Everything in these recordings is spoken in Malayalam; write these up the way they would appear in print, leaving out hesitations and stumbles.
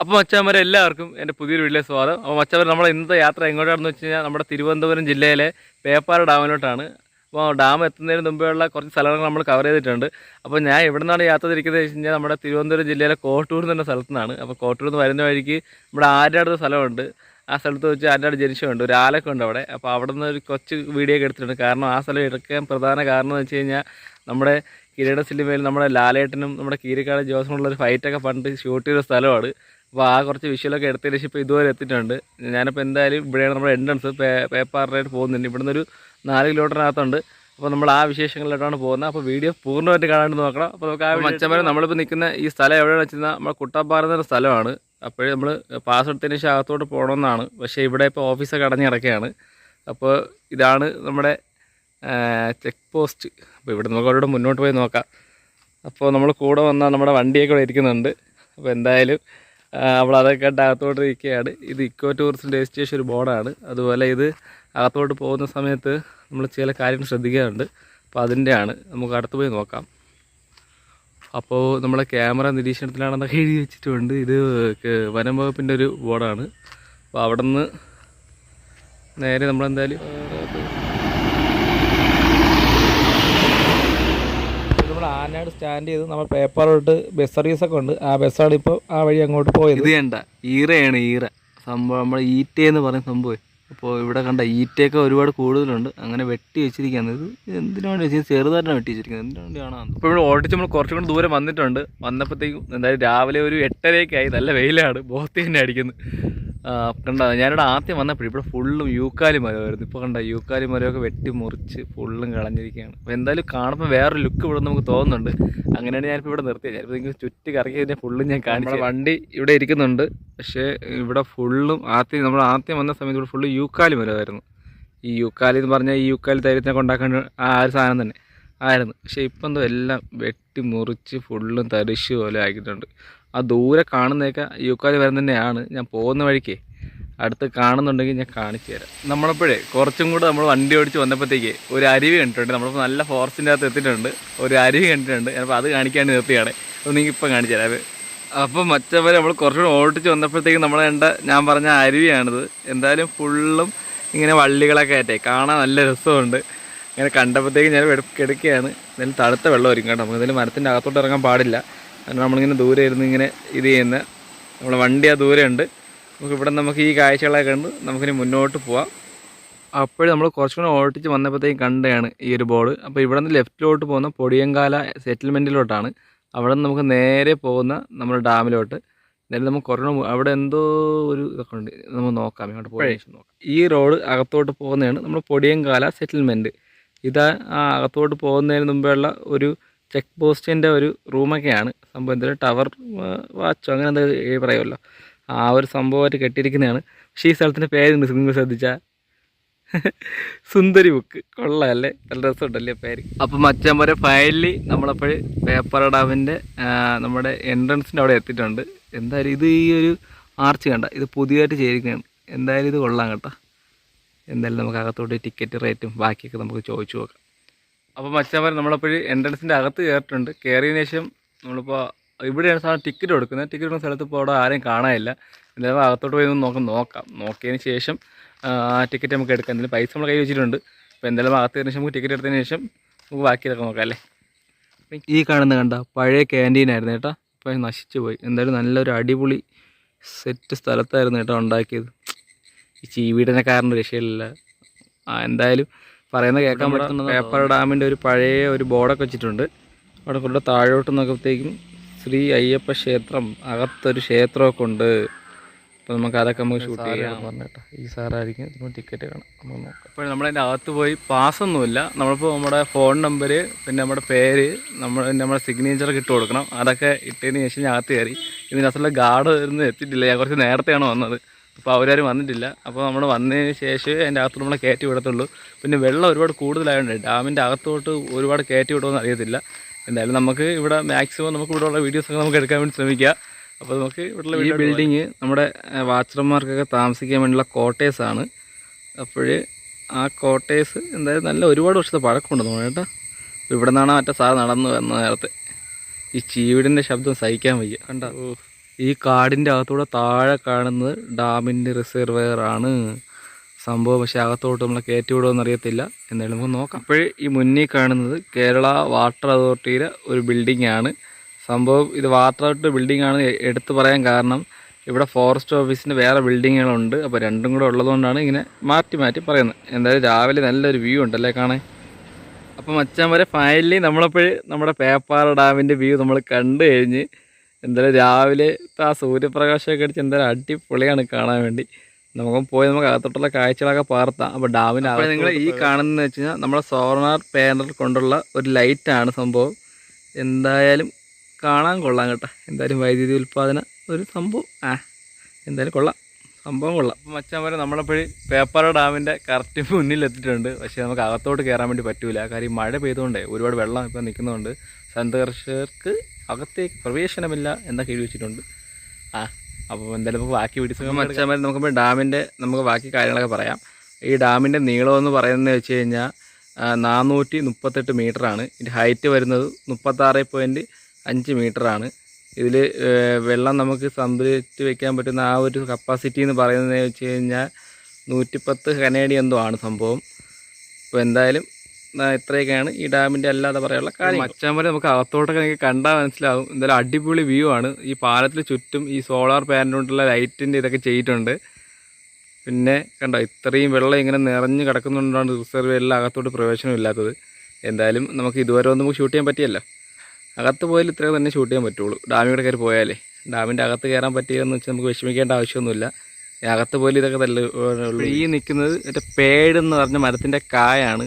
അപ്പോൾ മച്ചാന്മാരെ എല്ലാവർക്കും എൻ്റെ പുതിയൊരു വീട്ടിലേക്ക് സ്വാഗതം. അപ്പോൾ മച്ചാന്മാർ നമ്മുടെ ഇന്നത്തെ യാത്ര എങ്ങോട്ടാണെന്ന് വെച്ച് കഴിഞ്ഞാൽ നമ്മുടെ തിരുവനന്തപുരം ജില്ലയിലെ പേപ്പാറ ഡാമിലോട്ടാണ്. അപ്പോൾ ഡാം എത്തുന്നതിന് മുമ്പെയുള്ള കുറച്ച് സ്ഥലങ്ങൾ നമ്മൾ കവർ ചെയ്തിട്ടുണ്ട്. അപ്പോൾ ഞാൻ എവിടെ നിന്നാണ് യാത്ര തിരിക്കുന്നത് വെച്ച് കഴിഞ്ഞാൽ നമ്മുടെ തിരുവനന്തപുരം ജില്ലയിലെ കോട്ടൂർ എന്ന സ്ഥലത്തു നിന്നാണ്. അപ്പോൾ കോട്ടൂർ നിന്ന് വരുന്ന വഴിക്ക് നമ്മുടെ ആരാട് സ്ഥലമുണ്ട്. ആ സ്ഥലത്ത് വെച്ച് ആരാട് ജനിച്ചുണ്ട്, ഒരു ആലൊക്കെ ഉണ്ട് അവിടെ. അപ്പോൾ അവിടെ നിന്ന് ഒരു കൊച്ചു വീഡിയോ ഒക്കെ എടുത്തിട്ടുണ്ട്. കാരണം ആ സ്ഥലം എടുക്കാൻ പ്രധാന കാരണം എന്ന് വെച്ച് കഴിഞ്ഞാൽ നമ്മുടെ കിരീട സിനിമയിൽ നമ്മുടെ ലാലേട്ടനും നമ്മുടെ കീരിക്കാട് ജോസിനുള്ള ഒരു ഫൈറ്റൊക്കെ പണ്ട് ഷൂട്ട് ചെയ്ത സ്ഥലമാണ്. അപ്പോൾ ആ കുറച്ച് വിഷ്വലൊക്കെ എടുത്തതിന് ശേഷം ഇപ്പോൾ ഇതുവരെ എത്തിയിട്ടുണ്ട്. ഞാനിപ്പോൾ എന്തായാലും ഇവിടെയാണ് നമ്മുടെ എൻട്രൻസ് പേപ്പാറിനായിട്ട് പോകുന്നുണ്ട്. ഇവിടുന്ന് ഒരു 4 കിലോമീറ്ററിനകത്തുണ്ട്. അപ്പോൾ നമ്മൾ ആ വിശേഷങ്ങളിലോട്ടാണ് പോകുന്നത്. അപ്പോൾ വീഡിയോ പൂർണ്ണമായിട്ട് കാണാണ്ട് നോക്കണം. അപ്പോൾ നമുക്ക് ആ മച്ചന്മാരെ നമ്മളിപ്പോൾ നിൽക്കുന്ന ഈ സ്ഥലം എവിടെയാണെന്ന് വെച്ച് കഴിഞ്ഞാൽ നമ്മുടെ കുട്ടപ്പാറ എന്നൊരു സ്ഥലമാണ്. അപ്പോഴേ നമ്മൾ പാസ് എടുത്തതിന് ശേഷം അകത്തോട്ട് പോകണമെന്നാണ്. പക്ഷേ ഇവിടെ ഇപ്പോൾ ഓഫീസൊക്കെ അടഞ്ഞ് കിടക്കുകയാണ്. അപ്പോൾ ഇതാണ് നമ്മുടെ ചെക്ക് പോസ്റ്റ്. അപ്പോൾ ഇവിടെ നമുക്ക് അവരോട് മുന്നോട്ട് പോയി നോക്കാം. അപ്പോൾ നമ്മൾ കൂടെ വന്നാൽ നമ്മുടെ വണ്ടിയൊക്കെ ഇവിടെ ഇരിക്കുന്നുണ്ട്. അപ്പോൾ എന്തായാലും അവൾ അതൊക്കെ കണ്ട് അകത്തോട്ട് ഇരിക്കുകയാണ്. ഇത് ഇക്കോ ടൂറിസ്റ്റ് ഡെസ്റ്റിനേഷൻ ഒരു ബോർഡാണ്. അതുപോലെ ഇത് അകത്തോട്ട് പോകുന്ന സമയത്ത് നമ്മൾ ചില കാര്യങ്ങൾ ശ്രദ്ധിക്കാറുണ്ട്. അപ്പോൾ അതിൻ്റെയാണ്, നമുക്ക് അടുത്ത് പോയി നോക്കാം. അപ്പോൾ നമ്മളെ ക്യാമറ നിരീക്ഷണത്തിലാണെന്നൊക്കെ എഴുതി വെച്ചിട്ടുണ്ട്. ഇത് വനം വകുപ്പിൻ്റെ ഒരു ബോർഡാണ്. അപ്പോൾ അവിടെ നിന്ന് നേരെ നമ്മളെന്തായാലും നമ്മൾ ആനാട് സ്റ്റാൻഡ് ചെയ്ത് നമ്മൾ പേപ്പറോട്ട് ബസ് സർവീസൊക്കെ ഉണ്ട്. ആ ബസ്സാണ് ഇപ്പോൾ ആ വഴി അങ്ങോട്ട് പോയത്. ഇത് കണ്ട ഈറയാണ്, ഈറ സംഭവം നമ്മുടെ ഈറ്റയെന്ന് പറയുന്ന സംഭവം. അപ്പോൾ ഇവിടെ കണ്ട ഈറ്റയൊക്കെ ഒരുപാട് കൂടുതലുണ്ട്. അങ്ങനെ വെട്ടി വെച്ചിരിക്കുകയാണ്. ഇത് എന്തിനു വേണ്ടി വെച്ചാൽ ചെറുതായിട്ടാണ് വെട്ടി വെച്ചിരിക്കുന്നത്, എന്തിനു വേണ്ടിയാണോ? അപ്പോൾ ഇവിടെ ഓടിച്ച് നമ്മൾ കുറച്ചും കൂടി ദൂരം വന്നിട്ടുണ്ട്. വന്നപ്പോഴത്തേക്കും എന്തായാലും രാവിലെ ഒരു 8:30 നല്ല വെയിലാണ്, ബോത്തി തന്നെ അടിക്കുന്നത്. കണ്ട ഞാനിവിടെ ആദ്യം വന്നപ്പോഴും ഇവിടെ ഫുള്ളും യൂക്കാലി മരമായിരുന്നു. ഇപ്പോൾ കണ്ട യൂക്കാലി മരമൊക്കെ വെട്ടി മുറിച്ച് ഫുള്ളും കളഞ്ഞിരിക്കുകയാണ്. അപ്പോൾ എന്തായാലും കാണുമ്പോൾ വേറൊരു ലുക്ക് ഇവിടെ നമുക്ക് തോന്നുന്നുണ്ട്. അങ്ങനെയാണ് ഞാനിപ്പോൾ ഇവിടെ നിർത്തിയത്. ഞാനിപ്പോൾ നിങ്ങൾക്ക് ചുറ്റി കറക്കി കഴിഞ്ഞാൽ ഫുള്ളും ഞാൻ കാണിച്ചു. വണ്ടി ഇവിടെ ഇരിക്കുന്നുണ്ട്. പക്ഷേ ഇവിടെ ഫുള്ളും നമ്മൾ ആദ്യം വന്ന സമയത്ത് ഇവിടെ ഫുള്ള് യൂക്കാലി മരമായിരുന്നു. ഈ യൂക്കാലി എന്ന് പറഞ്ഞാൽ ഈ യൂക്കാലി തൈരത്തിനൊക്കെ ഉണ്ടാക്കാൻ ആ ഒരു സാധനം തന്നെ ആയിരുന്നു. പക്ഷേ ഇപ്പം എന്തോ എല്ലാം വെട്ടി മുറിച്ച് ഫുള്ളും തരിശ് പോലെ ആക്കിയിട്ടുണ്ട്. ആ ദൂരെ കാണുന്നതൊക്കെ യൂക്കാലി മരം തന്നെയാണ്. ഞാൻ പോകുന്ന വഴിക്ക് അടുത്ത് കാണുന്നുണ്ടെങ്കിൽ ഞാൻ കാണിച്ചു തരാം. നമ്മളപ്പോഴേ കുറച്ചും കൂടെ നമ്മൾ വണ്ടി ഓടിച്ച് വന്നപ്പോഴത്തേക്ക് ഒരു അരുവി കണ്ടിട്ടുണ്ട്. നമ്മളിപ്പോൾ നല്ല ഫോറസ്റ്റിൻ്റെ അകത്ത് എത്തിയിട്ടുണ്ട്. ഒരു അരുവി കണ്ടിട്ടുണ്ട്. അപ്പോൾ അത് കാണിക്കാൻ നിർത്തിയാണ്. അപ്പോൾ നിങ്ങൾക്ക് ഇപ്പം കാണിച്ചു തരാം. അപ്പോൾ മറ്റവരെ നമ്മൾ കുറച്ചുകൂടെ ഓടിച്ച് വന്നപ്പോഴത്തേക്കും നമ്മൾ ഞാൻ പറഞ്ഞ അരുവിയാണിത്. എന്തായാലും ഫുള്ളും ഇങ്ങനെ വള്ളികളൊക്കെ ആയിട്ടേ കാണാൻ നല്ല രസമുണ്ട്. ഇങ്ങനെ കണ്ടപ്പോഴത്തേക്കും ഞാൻ എടുക്കുകയാണ്. എന്തായാലും തണുത്ത വെള്ളമായിരിക്കും കേട്ടോ. നമുക്ക് എന്തായാലും മരത്തിൻ്റെ അകത്തോട്ട് ഇറങ്ങാൻ പാടില്ല. കാരണം നമ്മളിങ്ങനെ ദൂരെ ഇരുന്ന് ഇങ്ങനെ ഇത് ചെയ്യുന്ന നമ്മളെ വണ്ടി ആ ദൂരെ ഉണ്ട്. നമുക്ക് ഈ കാഴ്ചകളൊക്കെ കണ്ട് നമുക്കിനി മുന്നോട്ട് പോവാം. അപ്പോഴും നമ്മൾ കുറച്ചും കൂടെ ഓടിച്ച് വന്നപ്പോഴത്തേക്കും കണ്ടതാണ് ഈ ഒരു ബോർഡ്. അപ്പോൾ ഇവിടെ നിന്ന് ലെഫ്റ്റിലോട്ട് പോകുന്ന പൊടിയങ്കാല സെറ്റിൽമെൻറ്റിലോട്ടാണ്. അവിടെ നിന്ന് നമുക്ക് നേരെ പോകുന്ന നമ്മുടെ ഡാമിലോട്ട്. എന്തായാലും നമുക്ക് കുറച്ചുകൂടെ അവിടെ എന്തോ ഒരു ഇതൊക്കെ ഉണ്ട്, നമുക്ക് നോക്കാം. ഇങ്ങോട്ട് പോയി നോക്കാം. ഈ റോഡ് അകത്തോട്ട് പോകുന്നതാണ് നമ്മൾ പൊടിയങ്കാല സെറ്റിൽമെൻറ്റ്. ഇതാ ആ അകത്തോട്ട് പോകുന്നതിന് മുമ്പുള്ള ഒരു ചെക്ക് പോസ്റ്റിൻ്റെ ഒരു റൂമൊക്കെയാണ് സംഭവം. എന്തെങ്കിലും ടവർ വാച്ചോ അങ്ങനെ എന്താ പറയുമല്ലോ, ആ ഒരു സംഭവമായിട്ട് കെട്ടിയിരിക്കുന്നതാണ്. പക്ഷേ ഈ സ്ഥലത്തിൻ്റെ പേരുണ്ട്, നിങ്ങൾ ശ്രദ്ധിച്ചാൽ സുന്ദരി ബുക്ക്. കൊള്ളാമല്ലേ, നല്ല രസമുണ്ടല്ലേ പേര്. അപ്പം മച്ചാൻ ഫൈനലി നമ്മളപ്പോൾ പേപ്പർ ഡാമിൻ്റെ നമ്മുടെ എൻട്രൻസിൻ്റെ അവിടെ എത്തിയിട്ടുണ്ട്. എന്തായാലും ഇത് ഈ ഒരു ആർച്ച് കണ്ട, ഇത് പുതിയതായിട്ട് ചെയ്തിരിക്കുകയാണ്. എന്തായാലും ഇത് കൊള്ളാം കേട്ടോ. എന്തായാലും നമുക്ക് അകത്തോട്ട് ടിക്കറ്റ് റേറ്റും ബാക്കിയൊക്കെ നമുക്ക് ചോദിച്ചു നോക്കാം. അപ്പോൾ മച്ചാൻ നമ്മളപ്പോൾ എൻട്രൻസിൻ്റെ അകത്ത് കയറിയിട്ടുണ്ട്. കയറിയതിന് ശേഷം നമ്മളിപ്പോൾ ഇവിടെയാണ് സാധനം ടിക്കറ്റ് കൊടുക്കുന്നത്. ടിക്കറ്റ് കൊടുക്കുന്ന സ്ഥലത്ത് ഇപ്പോൾ അവിടെ ആരെയും കാണാനില്ല. എന്തായാലും അകത്തോട്ട് പോയി നോക്കാം. നോക്കിയതിന് ശേഷം ടിക്കറ്റ് നമുക്ക് എടുക്കാം. എന്തെങ്കിലും പൈസ നമ്മൾ കൈ വെച്ചിട്ടുണ്ട്. അപ്പോൾ എന്തായാലും അകത്ത് കയറിയ ശേഷം നമുക്ക് ടിക്കറ്റ് എടുത്തതിന് ശേഷം നമുക്ക് ബാക്കിയൊക്കെ നോക്കാം അല്ലേ. ഈ കാണുന്ന കണ്ട പഴയ ക്യാൻറ്റീനായിരുന്നു കേട്ടോ. അപ്പോൾ നശിച്ചു പോയി. എന്തായാലും നല്ലൊരു അടിപൊളി സെറ്റ് സ്ഥലത്തായിരുന്നു കേട്ടോ ഉണ്ടാക്കിയത്. ഈ ചീവീടനക്കാരൻ്റെ രക്ഷയില്ല. എന്തായാലും പറയുന്നത് കേൾക്കാൻ പറ്റുന്നത് പേപ്പർ ഡാമിൻ്റെ ഒരു പഴയ ഒരു ബോർഡൊക്കെ വെച്ചിട്ടുണ്ട്. അവിടെ കൊണ്ട് താഴോട്ട് നോക്കുമ്പോഴത്തേക്കും ശ്രീ അയ്യപ്പ ക്ഷേത്രം, അകത്തൊരു ക്ഷേത്രമൊക്കെ ഉണ്ട്. അപ്പോൾ നമുക്ക് അതൊക്കെ നമുക്ക് ഷൂട്ട് ചെയ്യാം പറഞ്ഞേട്ടോ. ഈ സാറായിരിക്കും ഇതിപ്പോൾ ടിക്കറ്റ് കാണാം, നമുക്ക് നോക്കാം. അപ്പോൾ നമ്മളതിൻ്റെ അകത്ത് പോയി പാസ്സൊന്നുമില്ല. നമ്മളിപ്പോൾ നമ്മുടെ ഫോൺ നമ്പർ പിന്നെ നമ്മുടെ പേര് നമ്മുടെ സിഗ്നേച്ചറൊക്കെ ഇട്ട് കൊടുക്കണം. അതൊക്കെ ഇട്ടതിന് ശേഷം ഞാൻ അകത്ത് കയറി. ഇതിനകത്തുള്ള ഗാർഡ് ഒന്നും എത്തിയിട്ടില്ല. ഞാൻ കുറച്ച് നേരത്തെയാണ് വന്നത്. അപ്പോൾ അവരാരും വന്നിട്ടില്ല. അപ്പോൾ നമ്മൾ വന്നതിന് ശേഷമേ അതിൻ്റെ അകത്ത് നമ്മളെ കയറ്റി വിടത്തുള്ളൂ. പിന്നെ വെള്ളം ഒരുപാട് കൂടുതലായതുകൊണ്ട് ഡാമിൻ്റെ അകത്തോട്ട് ഒരുപാട് കയറ്റി വിടുമെന്ന് അറിയത്തില്ല. എന്തായാലും നമുക്ക് ഇവിടെ മാക്സിമം നമുക്ക് ഇവിടെയുള്ള വീഡിയോസൊക്കെ നമുക്ക് എടുക്കാൻ വേണ്ടി ശ്രമിക്കുക. അപ്പോൾ നമുക്ക് ഇവിടെയുള്ള ഈ ബിൽഡിങ് നമ്മുടെ വാച്ചർമാർക്കൊക്കെ താമസിക്കാൻ വേണ്ടിയുള്ള കോട്ടേഴ്സാണ്. അപ്പോൾ ആ കോട്ടേഴ്സ് എന്തായാലും നല്ല ഒരുപാട് വർഷത്തെ പഴക്കമുണ്ടെന്ന് തോന്നുന്നു കേട്ടോ. ഇവിടെ നിന്നാണ് മറ്റേ സാർ നടന്നു വന്ന നേരത്തെ. ഈ ചീവിടിൻ്റെ ശബ്ദം സഹിക്കാൻ വയ്യ കണ്ട. ഈ കാടിൻ്റെ അകത്തൂടെ താഴെ കാണുന്നത് ഡാമിൻ്റെ റിസർവെയർ ആണ് സംഭവം. പക്ഷേ അകത്തോട്ട് നമ്മളെ കയറ്റി വിടുമെന്ന് അറിയത്തില്ല. എന്തായാലും നമുക്ക് നോക്കാം. അപ്പോൾ ഈ മുന്നിൽ കാണുന്നത് കേരള വാട്ടർ അതോറിറ്റിയുടെ ഒരു ബിൽഡിംഗ് ആണ് സംഭവം. ഇത് വാട്ടർ അതോറിറ്റി ബിൽഡിംഗ് ആണ് എടുത്തു പറയാൻ കാരണം ഇവിടെ ഫോറസ്റ്റ് ഓഫീസിൻ്റെ വേറെ ബിൽഡിങ്ങുകളുണ്ട്. അപ്പോൾ രണ്ടും കൂടെ ഉള്ളതുകൊണ്ടാണ് ഇങ്ങനെ മാറ്റി മാറ്റി പറയുന്നത്. എന്തായാലും രാവിലെ നല്ലൊരു വ്യൂ ഉണ്ടല്ലേ കാണാൻ. അപ്പം മച്ചാൻ വരെ ഫൈനലി നമ്മളപ്പോൾ നമ്മുടെ പേപ്പാറ ഡാമിൻ്റെ വ്യൂ നമ്മൾ കണ്ടു കഴിഞ്ഞ് എന്തായാലും രാവിലെ ആ സൂര്യപ്രകാശമൊക്കെ അടിച്ച് എന്തായാലും അടിപൊളിയാണ് കാണാൻ വേണ്ടി. നമുക്ക് പോയി നമുക്ക് അകത്തോട്ടുള്ള കാഴ്ചകളൊക്കെ പകർത്താം. അപ്പോൾ ഡാമിൻ്റെ അവിടെ നിങ്ങൾ ഈ കാണുന്നതെന്ന് വെച്ച് കഴിഞ്ഞാൽ നമ്മളെ സോളാർ പാനൽ കൊണ്ടുള്ള ഒരു ലൈറ്റാണ് സംഭവം. എന്തായാലും കാണാൻ കൊള്ളാം കേട്ടോ. എന്തായാലും വൈദ്യുതി ഉൽപ്പാദന ഒരു സംഭവം എന്തായാലും കൊള്ളാം, സംഭവം കൊള്ളാം. അപ്പോൾ മച്ചാൻ വരെ നമ്മളപ്പോഴ് പേപ്പാറ ഡാമിൻ്റെ കറക്റ്റ് മുന്നിലെത്തിയിട്ടുണ്ട്. പക്ഷേ നമുക്ക് അകത്തോട്ട് കയറാൻ വേണ്ടി പറ്റൂല. കാര്യം മഴ പെയ്തുകൊണ്ടേ ഒരുപാട് വെള്ളം ഇപ്പം നിൽക്കുന്നതുകൊണ്ട് സന്ദർശകർക്ക് അകത്തേക്ക് പ്രവേശനമില്ല എന്നൊക്കെ എഴുതി വെച്ചിട്ടുണ്ട്. അപ്പോൾ എന്തായാലും നമുക്ക് ബാക്കി വീഡിയോസ് മച്ചാൻ വരെ നമുക്ക് ഡാമിൻ്റെ നമുക്ക് ബാക്കി കാര്യങ്ങളൊക്കെ പറയാം. ഈ ഡാമിൻ്റെ നീളമെന്ന് പറയുന്നത് വെച്ച് കഴിഞ്ഞാൽ 438 മീറ്ററാണ്. ഇതിൻ്റെ ഹൈറ്റ് വരുന്നത് 36.5 മീറ്ററാണ്. ഇതിൽ വെള്ളം നമുക്ക് സംഭരിച്ച് വയ്ക്കാൻ പറ്റുന്ന ആ ഒരു കപ്പാസിറ്റി എന്ന് പറയുന്നത് വെച്ച് കഴിഞ്ഞാൽ 110 കനേഡിയൻ എന്തോ ആണ് സംഭവം. അപ്പോൾ എന്തായാലും ഇത്രയൊക്കെയാണ് ഈ ഡാമിൻ്റെ അല്ലാതെ പറയാനുള്ള കാര്യം. മച്ചാമ്പലം നമുക്ക് അകത്തോട്ടൊക്കെ എനിക്ക് കണ്ടാൽ മനസ്സിലാവും. എന്തായാലും അടിപൊളി വ്യൂ ആണ്. ഈ പാലത്തിന് ചുറ്റും ഈ സോളാർ പാനലുകൊണ്ടുള്ള ലൈറ്റിൻ്റെ ഇതൊക്കെ ചെയ്തിട്ടുണ്ട്. പിന്നെ കണ്ടോ ഇത്രയും വെള്ളം ഇങ്ങനെ നിറഞ്ഞ് കിടക്കുന്നുണ്ടാണ് റിസർവേയറിൽ അകത്തോട്ട് പ്രവേശനമില്ലാത്തത്. എന്തായാലും നമുക്ക് ഇതുവരെ ഒന്നും നമുക്ക് ഷൂട്ട് ചെയ്യാൻ പറ്റിയല്ലോ. അകത്ത് പോയാൽ ഇത്രയും തന്നെ ഷൂട്ട് ചെയ്യാൻ പറ്റുള്ളൂ. ഡാമിൽ കയറി പോയാലേ ഡാമിൻ്റെ അകത്ത് കയറാൻ പറ്റിയെന്ന് വെച്ചാൽ നമുക്ക് വിഷമിക്കേണ്ട ആവശ്യമൊന്നുമില്ല. അകത്ത് പോലും ഇതൊക്കെ തന്നെ ഉള്ളൂ. ഈ നിൽക്കുന്നത് മറ്റേ പേടെന്ന് പറഞ്ഞ മരത്തിൻ്റെ കായാണ്.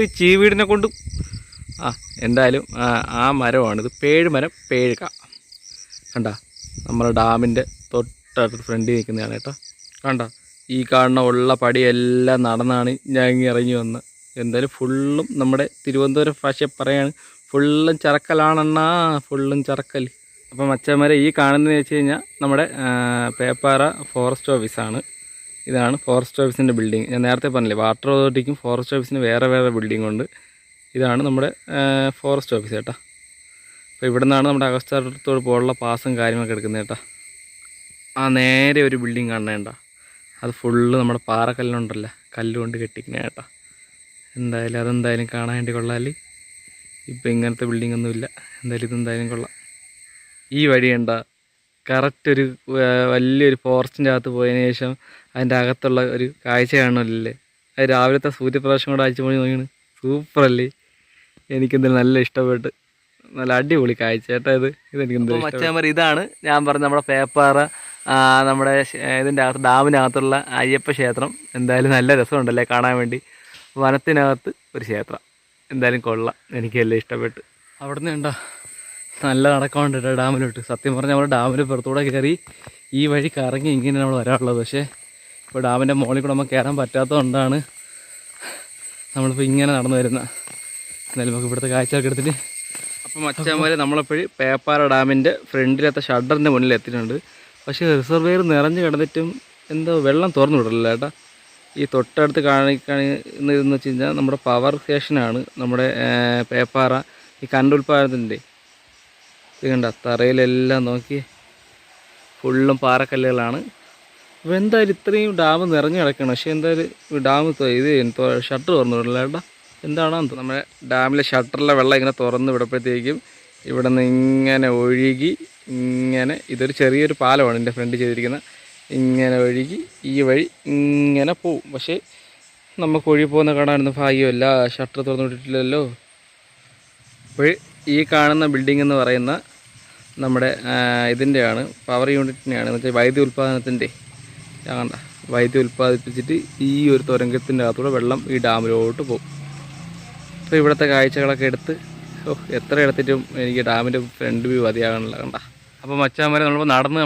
ഈ ചീവീടിനെ കൊണ്ട് എന്തായാലും ആ മരമാണിത്. പേഴ് മരം, പേഴ് കാ കണ്ട നമ്മുടെ ഡാമിൻ്റെ തൊട്ടടുത്ത് ഫ്രണ്ടിൽ നിൽക്കുന്നതാണ് കേട്ടോ. കണ്ട ഈ കാണുന്ന ഉള്ള പടിയെല്ലാം നടന്നാണ് ഞാൻ ഇറങ്ങി വന്നത്. എന്തായാലും ഫുള്ളും നമ്മുടെ തിരുവനന്തപുരം ഭാഷ പറയാണ്, ഫുള്ളും ചറക്കലാണെണ്ണാ, ഫുള്ളും ചറക്കൽ. അപ്പം മച്ചന്മാരെ ഈ കാണുന്നതെന്ന് വെച്ച് കഴിഞ്ഞാൽ നമ്മുടെ പേപ്പാറ ഫോറസ്റ്റ് ഓഫീസാണ്. ഇതാണ് ഫോറസ്റ്റ് ഓഫീസിൻ്റെ ബിൽഡിങ്. ഞാൻ നേരത്തെ പറഞ്ഞില്ലേ വാട്ടർ അതോറിറ്റിക്കും ഫോറസ്റ്റ് ഓഫീസിന് വേറെ വേറെ ബിൽഡിംഗ് ഉണ്ട്. ഇതാണ് നമ്മുടെ ഫോറസ്റ്റ് ഓഫീസ് കേട്ടോ. അപ്പോൾ ഇവിടെ നിന്നാണ് നമ്മുടെ അഗസ്ത്യാർത്തോട് പോലുള്ള പാസും കാര്യങ്ങളൊക്കെ എടുക്കുന്നത് കേട്ടോ. നേരെ ഒരു ബിൽഡിങ് കാണേണ്ട, അത് ഫുള്ള് നമ്മുടെ പാറക്കല്ലുണ്ടല്ലോ, കല്ലുകൊണ്ട് കെട്ടിക്കുന്ന കേട്ടോ. എന്തായാലും അതെന്തായാലും കാണാൻ വേണ്ടി കൊള്ളാമല്ലേ. ഇപ്പം ഇങ്ങനത്തെ ബിൽഡിംഗ് ഒന്നുമില്ല. എന്തായാലും ഇതെന്തായാലും കൊള്ളാം. ഈ വഴി കണ്ട കറക്റ്റ് ഒരു വലിയൊരു ഫോറസ്റ്റിൻ്റെ അകത്ത് പോയതിന് ശേഷം അതിൻ്റെ അകത്തുള്ള ഒരു കാഴ്ച കാണുമല്ലേ. അത് രാവിലത്തെ സൂര്യപ്രകാശം കൂടെ അയച്ചു പോയി നോക്കിയാണ്. സൂപ്പറല്ലേ. എനിക്കെന്തായാലും നല്ല ഇഷ്ടപ്പെട്ട്. നല്ല അടിപൊളി കാഴ്ച കേട്ടോ ഇതെനിക്ക് എന്താ മച്ചാൻ. ഇതാണ് ഞാൻ പറഞ്ഞ നമ്മുടെ പേപ്പാറ നമ്മുടെ ഇതിൻ്റെ അകത്ത് ഡാമിനകത്തുള്ള അയ്യപ്പ ക്ഷേത്രം. എന്തായാലും നല്ല രസമുണ്ടല്ലേ കാണാൻ വേണ്ടി. വനത്തിനകത്ത് ഒരു ക്ഷേത്രം. എന്തായാലും കൊള്ളാം, എനിക്കെല്ലാം ഇഷ്ടപ്പെട്ട്. അവിടെ നിന്ന് ഉണ്ടോ നല്ല നടക്കമുണ്ട് കേട്ടോ ഡാമിലോട്ട്. സത്യം പറഞ്ഞാൽ നമ്മൾ ഡാമിൻ്റെ പുറത്തൂടെ കയറി ഈ വഴി കറങ്ങി ഇങ്ങനെ നമ്മൾ വരാനുള്ളത്. പക്ഷേ ഇപ്പോൾ ഡാമിൻ്റെ മുകളിൽ കൂടെ നമുക്ക് കയറാൻ പറ്റാത്തതുകൊണ്ടാണ് നമ്മളിപ്പോൾ ഇങ്ങനെ നടന്നു വരുന്നത്. എന്തായാലും നമുക്ക് ഇവിടുത്തെ കാഴ്ചയൊക്കെ എടുത്തിട്ട് അപ്പം മച്ചാന്മാർ നമ്മളെപ്പോഴും പേപ്പാറ ഡാമിൻ്റെ ഫ്രണ്ടിലത്തെ ഷട്ടറിൻ്റെ മുന്നിൽ എത്തിയിട്ടുണ്ട്. പക്ഷേ റിസർവെയർ നിറഞ്ഞ് കിടന്നിട്ടും എന്തോ വെള്ളം തുറന്നു വിടില്ല കേട്ടോ. ഈ തൊട്ടടുത്ത് കാണിക്കുന്നതെന്ന് വെച്ച് കഴിഞ്ഞാൽ നമ്മുടെ പവർ സ്റ്റേഷനാണ്. നമ്മുടെ പേപ്പാറ ഈ കണ്ടുൽപ്പാദനത്തിൻ്റെ ഇത് കണ്ട തറയിലെല്ലാം നോക്കി ഫുള്ളും പാറക്കല്ലുകളാണ്. അപ്പോൾ എന്തായാലും ഇത്രയും ഡാം നിറഞ്ഞു കിടക്കണം. പക്ഷേ എന്തായാലും ഡാം ഇത് ഷട്ടർ തുറന്നു വിടില്ല കേട്ടോ. എന്താണെന്ന് നമ്മുടെ ഡാമിലെ ഷട്ടറിലെ വെള്ളം ഇങ്ങനെ തുറന്ന് വിടപ്പോഴത്തേക്കും ഇവിടെ നിന്ന് ഇങ്ങനെ ഒഴുകി ഇങ്ങനെ ഇതൊരു ചെറിയൊരു പാലമാണ് എൻ്റെ ഫ്രണ്ട് ചെയ്തിരിക്കുന്നത്. ഇങ്ങനെ ഒഴുകി ഈ വഴി ഇങ്ങനെ പോവും. പക്ഷേ നമുക്ക് ഒഴുകി പോകുന്ന കാണാനൊന്നും ഭാഗ്യമല്ല, ഷട്ടർ തുറന്നു വിട്ടിട്ടില്ലല്ലോ. അപ്പോൾ ഈ കാണുന്ന ബിൽഡിംഗ് എന്ന് പറയുന്ന നമ്മുടെ ഇതിൻ്റെയാണ്, പവർ യൂണിറ്റിൻ്റെയാണ്. എന്ന് വെച്ചാൽ വൈദ്യുതി ഉൽപ്പാദനത്തിൻ്റെ കണ്ട വൈദ്യുതി ഉൽപ്പാദിപ്പിച്ചിട്ട് ഈ ഒരു തുരങ്കത്തിൻ്റെ അകത്തൂടെ വെള്ളം ഈ ഡാമിലോട്ട് പോകും. അപ്പോൾ ഇവിടുത്തെ കാഴ്ചകളൊക്കെ എടുത്ത് എത്ര എടുത്തിട്ടും എനിക്ക് ഡാമിൻ്റെ ഫ്രണ്ട് വ്യൂ മതിയാകണില്ല കണ്ട. അപ്പോൾ മച്ചാന്മാരെ നമ്മളിപ്പോൾ നടന്ന്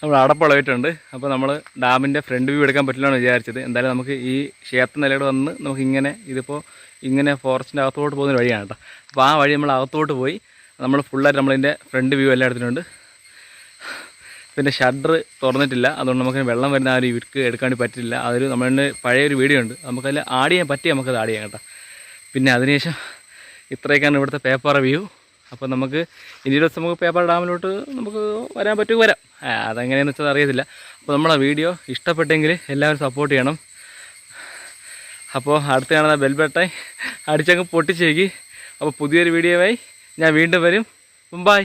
നമ്മൾ അടപ്പളവിട്ടുണ്ട്. അപ്പോൾ നമ്മൾ ഡാമിൻ്റെ ഫ്രണ്ട് വ്യൂ എടുക്കാൻ പറ്റില്ലെന്ന് വിചാരിച്ചത്. എന്തായാലും നമുക്ക് ഈ ക്ഷേത്ര നിലയോട് വന്ന് നമുക്കിങ്ങനെ ഇതിപ്പോൾ ഇങ്ങനെ ഫോറസ്റ്റിൻ്റെ അകത്തോട്ട് പോകുന്ന വഴിയാണ് കേട്ടോ. അപ്പോൾ ആ വഴി നമ്മൾ അകത്തോട്ട് പോയി നമ്മൾ ഫുള്ളായിട്ട് നമ്മളിതിൻ്റെ ഫ്രണ്ട് വ്യൂ എല്ലാം എടുത്തിട്ടുണ്ട്. പിന്നെ ഷട്ടർ തുറന്നിട്ടില്ല, അതുകൊണ്ട് നമുക്ക് വെള്ളം വരുന്ന ആ ഒരു വിക്ക് എടുക്കാൻ വേണ്ടി പറ്റില്ല. അതൊരു നമ്മളുടെ പഴയൊരു വീഡിയോ ഉണ്ട്, നമുക്കതിൽ ആഡ് ചെയ്യാൻ പറ്റി നമുക്കത് ആഡ് ചെയ്യാം കേട്ടോ. പിന്നെ അതിനുശേഷം ഇത്രയൊക്കെയാണ് ഇവിടുത്തെ പേപ്പാറ വ്യൂ. അപ്പോൾ നമുക്ക് ഇനി ദിവസം നമുക്ക് പേപ്പർ ഡാമിലോട്ട് നമുക്ക് വരാൻ പറ്റുമോ വരാം. അതെങ്ങനെയാണെന്ന് വെച്ചാൽ അറിയത്തില്ല. അപ്പോൾ നമ്മളെ വീഡിയോ ഇഷ്ടപ്പെട്ടെങ്കിൽ എല്ലാവരും സപ്പോർട്ട് ചെയ്യണം. അപ്പോൾ അടുത്ത് കാണുന്ന ബെൽ ബട്ടൺ അടിച്ചങ്ങ് പൊട്ടിച്ചേക്ക്. അപ്പോൾ പുതിയൊരു വീഡിയോയുമായി ഞാൻ വീണ്ടും വരും. ബൈ.